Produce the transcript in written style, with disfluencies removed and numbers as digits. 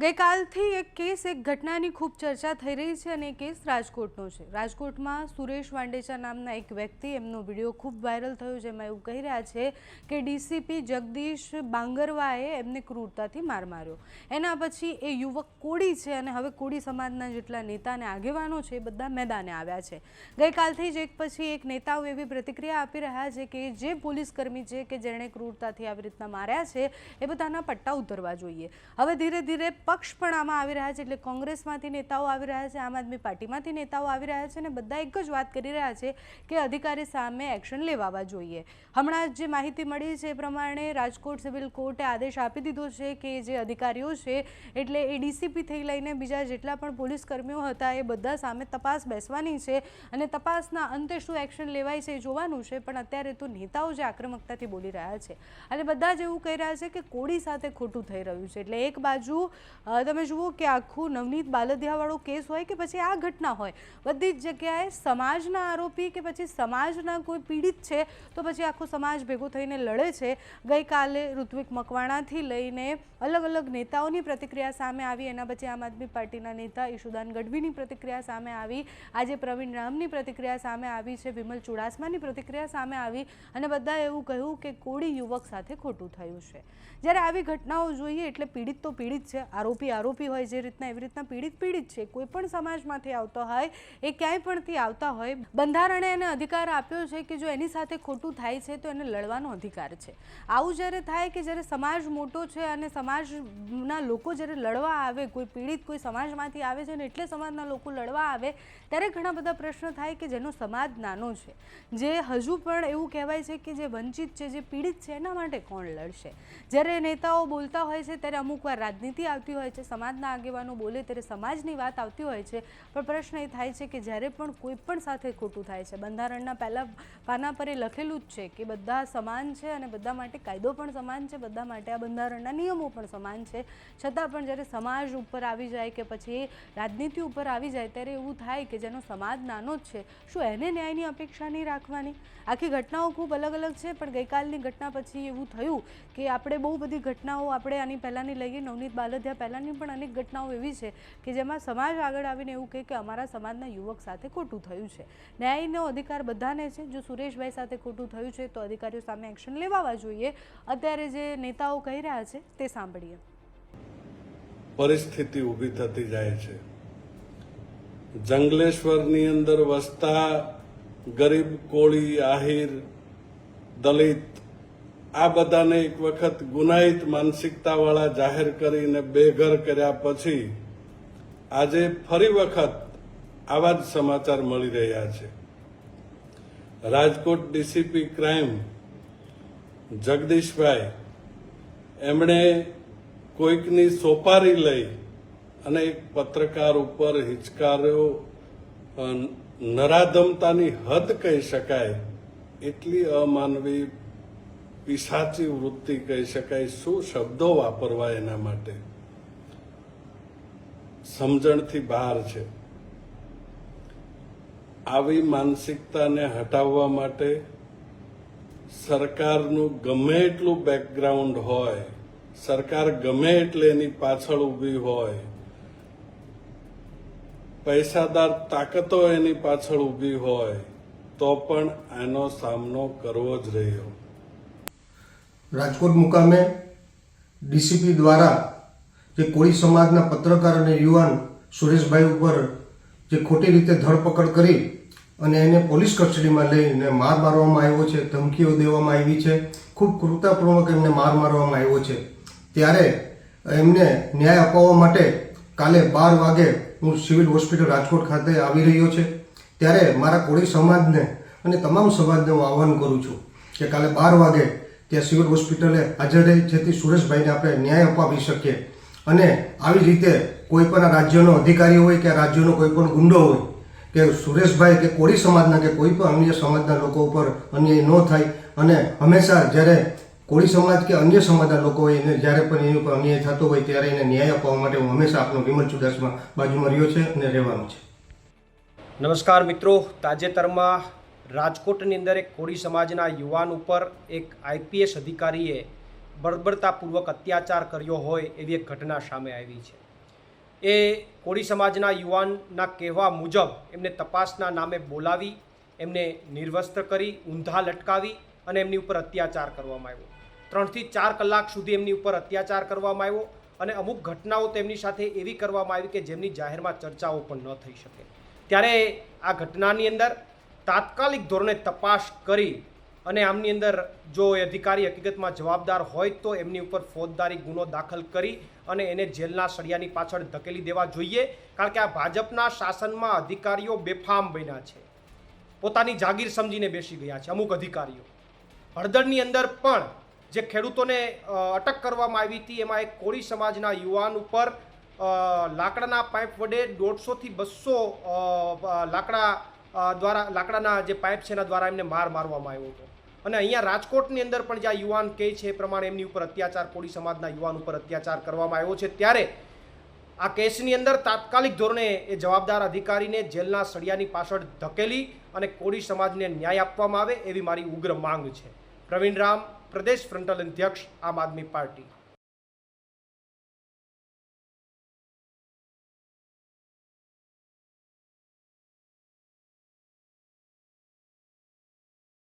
ગઈકાલથી એક કેસ એક ઘટનાની ખૂબ ચર્ચા થઈ રહી છે અને એ કેસ રાજકોટનો છે। રાજકોટમાં સુરેશ વાંડેચા નામના એક વ્યક્તિ એમનો વિડીયો ખૂબ વાયરલ થયો, જેમાં એવું કહી રહ્યા છે કે ડીસીપી જગદીશ બાંગરવાએ એમને ક્રૂરતાથી માર માર્યો। એના પછી એ યુવક કોળી છે અને હવે કોળી સમાજના જેટલા નેતા અને આગેવાનો છે એ બધા મેદાને આવ્યા છે। ગઈકાલથી જ એક પછી એક નેતાઓ એવી પ્રતિક્રિયા આપી રહ્યા છે કે જે પોલીસકર્મી છે કે જેણે ક્રૂરતાથી આવી રીતના માર્યા છે એ બધાના પટ્ટા ઉતરવા જોઈએ। હવે ધીરે ધીરે પક્ષ પણ આમાં આવી રહ્યા છે, એટલે કોંગ્રેસમાંથી નેતાઓ આવી રહ્યા છે, આમ આદમી પાર્ટીમાંથી નેતાઓ આવી રહ્યા છે અને બધા એક જ વાત કરી રહ્યા છે કે અધિકારી સામે એક્શન લેવાવા જોઈએ। હમણાં જે માહિતી મળી છે એ પ્રમાણે રાજકોટ સિવિલ કોર્ટે આદેશ આપી દીધો છે કે જે અધિકારીઓ છે એટલે એ ડીસીપીથી લઈને બીજા જેટલા પણ પોલીસ કર્મીઓ હતા એ બધા સામે તપાસ બેસવાની છે અને તપાસના અંતે શું એક્શન લેવાય છે એ જોવાનું છે। પણ અત્યારે તો નેતાઓ જે આક્રમકતાથી બોલી રહ્યા છે અને બધા જ એવું કહી રહ્યા છે કે કોળી સાથે ખોટું થઈ રહ્યું છે। એટલે એક બાજુ તમે જુઓ કે આખું નવનીત બાલદિયાવાળો કેસ હોય કે પછી આ ઘટના હોય, બધી જ જગ્યાએ સમાજના આરોપી કે પછી સમાજના કોઈ પીડિત છે તો પછી આખો સમાજ ભેગો થઈને લડે છે। ગઈકાલે ઋત્વિક મકવાણાથી લઈને અલગ અલગ નેતાઓની પ્રતિક્રિયા સામે આવી, એના પછી આમ આદમી પાર્ટીના નેતા ઈશુદાન ગઢવીની પ્રતિક્રિયા સામે આવી, આજે પ્રવીણ રામની પ્રતિક્રિયા સામે આવી છે, વિમલ ચુડાસમાની પ્રતિક્રિયા સામે આવી અને બધાએ એવું કહ્યું કે કોળી યુવક સાથે ખોટું થયું છે। જ્યારે આવી ઘટનાઓ જોઈએ એટલે પીડિત તો પીડિત છે, આરોપી હોય જે રીતના એવી રીતના પીડિત છે। કોઈ પણ સમાજમાંથી આવતો હોય એ ક્યાંય પણથી આવતા હોય, બંધારણે એને અધિકાર આપ્યો છે કે જો એની સાથે ખોટું થાય છે તો એને લડવાનો અધિકાર છે। આવું જ્યારે થાય કે જ્યારે સમાજ મોટો છે અને સમાજના લોકો જ્યારે લડવા આવે, કોઈ પીડિત કોઈ સમાજમાંથી આવે છે ને એટલે સમાજના લોકો લડવા આવે ત્યારે ઘણા બધા પ્રશ્ન થાય કે જેનો સમાજ નાનો છે, જે હજુ પણ એવું કહેવાય છે કે જે વંચિત છે, જે પીડિત છે, એના માટે કોણ લડશે। જ્યારે નેતાઓ બોલતા હોય છે ત્યારે અમુક વાર રાજનીતિ આવતી હોય છે, સમાજના આગેવાનો બોલે ત્યારે સમાજની વાત આવતી હોય છે, પણ પ્રશ્ન એ થાય છે કે જ્યારે પણ કોઈ પણ સાથે ખોટું થાય છે, બંધારણના પહેલા પાના પર એ લખેલું જ છે કે બધા સમાન છે અને બધા માટે કાયદો પણ સમાન છે, બધા માટે આ બંધારણના નિયમો પણ સમાન છે, છતાં પણ જ્યારે સમાજ ઉપર આવી જાય કે પછી રાજનીતિ ઉપર આવી જાય ત્યારે એવું થાય કે જેનો સમાજ નાનો જ છે શું એને ન્યાયની અપેક્ષા નહીં રાખવાની। આખી ઘટનાઓ ખૂબ અલગ અલગ છે, પણ ગઈકાલની ઘટના પછી એવું થયું કે આપણે બહુ બધી ઘટનાઓ આપણે આની પહેલાંની લઈએ, નવનીત બાલદિયા પહેલાંની પણ અનેક ઘટનાઓ એવી છે કે જેમાં સમાજ આગળ આવીને એવું કહે કે અમારા સમાજના યુવક સાથે ખોટું થયું છે। ન્યાયનો અધિકાર બધાને છે, જો સુરેશભાઈ સાથે ખોટું થયું છે તો અધિકારીઓ સામે એક્શન લેવાવા જોઈએ। અત્યારે જે નેતાઓ કહી રહ્યા છે તે સાંભળીએ। પરિસ્થિતિ ઊભી થતી જાય છે। જંગલેશ્વરની અંદર વસતા ગરીબ કોળી, આહિર, દલિત આ બધાને એક વખત ગુનાહિત માનસિકતાવાળા જાહેર કરીને બેઘર કર્યા પછી આજે ફરી વખત આવા જ સમાચાર મળી રહ્યા છે। રાજકોટ ડીસીપી ક્રાઇમ જગદીશભાઈ એમણે કોઈકની સોપારી લઈ અને એક પત્રકાર ઉપર હિચકાર્યો, નરાધમતાની હદ કહી શકાય એટલી અમાનવી પિશાચી વૃત્તિ કહી શકાય, શું શબ્દો વાપરવા એના માટે સમજણથી બહાર છે। આવી માનસિકતાને હટાવવા માટે સરકારનું ગમે એટલું બેકગ્રાઉન્ડ હોય, સરકાર ગમે એટલે એની પાછળ ઊભી હોય, પૈસાદાર તાકાતો એની પાછળ ઊભી હોય તો પણ આનો સામનો કરવો જ રહ્યો। રાજકોટ મુકામે ડીસીપી દ્વારા જે કોળી સમાજના પત્રકાર અને યુવાન સુરેશભાઈ ઉપર જે ખોટી રીતે ધરપકડ કરી અને એને પોલીસ કસ્ટડીમાં લઈને માર મારવામાં આવ્યો છે, ધમકીઓ દેવામાં આવી છે, ખૂબ ક્રૂરતાપૂર્વક એમને માર મારવામાં આવ્યો છે। ત્યારે એમને ન્યાય અપાવવા માટે કાલે 12 વાગે હું સિવિલ હોસ્પિટલ રાજકોટ ખાતે આવી રહ્યો છે। ત્યારે મારા કોળી સમાજને અને તમામ સમાજને હું આહ્વાન કરું છું કે કાલે 12 વાગે ત્યાં સિવિલ હોસ્પિટલે હાજર રહી જેથી સુરેશભાઈને આપણે ન્યાય અપાવી શકીએ અને આવી રીતે કોઈ પણ રાજ્યનો અધિકારી હોય કે રાજ્યનો કોઈ પણ ગુંડો હોય કે સુરેશભાઈ કે કોળી સમાજના કે કોઈ પણ અન્ય સમાજના લોકો ઉપર અન્યાય ન થાય અને હંમેશા જ્યારે કોળી સમાજ કે અન્ય સમાજના લોકો હોય એને જ્યારે પણ એની ઉપર અન્યાય થતો હોય ત્યારે એને ન્યાય અપાવવા માટે હું હંમેશા આપનો વિમલ ચુડાસમા બાજુમાં રહ્યો છે અને રહેવાનો છે। નમસ્કાર મિત્રો, તાજેતરમાં રાજકોટની અંદર એક કોળી સમાજના યુવાન ઉપર એક આઈપીએસ અધિકારીએ બર્બરતાપૂર્વક અત્યાચાર કર્યો હોય એવી એક ઘટના સામે આવી છે। એ કોળી સમાજના યુવાનના કહેવા મુજબ એમને તપાસના નામે બોલાવી એમને નિર્વસ્ત્ર કરી ઊંધા લટકાવી અને એમની ઉપર અત્યાચાર કરવામાં આવ્યો. 3 થી 4 કલાક સુધી એમની ઉપર અત્યાચાર કરવામાં આવ્યો અને અમુક ઘટનાઓ તેમની સાથે એવી કરવામાં આવી કે જેમની જાહેરમાં ચર્ચાઓ પણ ન થઈ શકે. ત્યારે આ ઘટનાની અંદર તાત્કાલિક ધોરણે તપાસ કરી અને આમની અંદર જો એ અધિકારી હકીકતમાં જવાબદાર હોય તો એમની ઉપર ફોજદારી ગુનો દાખલ કરી અને એને જેલના સળિયાની પાછળ ધકેલી દેવા જોઈએ. કારણ કે આ ભાજપના શાસનમાં અધિકારીઓ બેફામ બન્યા છે, પોતાની જાગીર સમજીને બેસી ગયા છે. અમુક અધિકારીઓ હળદરની અંદર પણ જે ખેડૂતોને અટક કરવામાં આવી હતી એમાં એક કોળી સમાજના યુવાન ઉપર લાકડાના પાઇપ વડે 150 થી 200 લાકડાના જે પાઇપ છે એના દ્વારા એમને મારવામાં આવ્યો હતો. અને અહીંયા રાજકોટની અંદર પણ જ્યાં યુવાન કહે છે એ પ્રમાણે એમની ઉપર અત્યાચાર, કોળી સમાજના યુવાન ઉપર અત્યાચાર કરવામાં આવ્યો છે. ત્યારે આ કેસની અંદર તાત્કાલિક ધોરણે એ જવાબદાર અધિકારીને જેલના સળિયાની પાછળ ધકેલી અને કોળી સમાજને ન્યાય આપવામાં આવે એવી મારી ઉગ્ર માંગ છે. પ્રવીણ રામ, પ્રદેશ ફ્રન્ટલ અધ્યક્ષ, આમ આદમી પાર્ટી.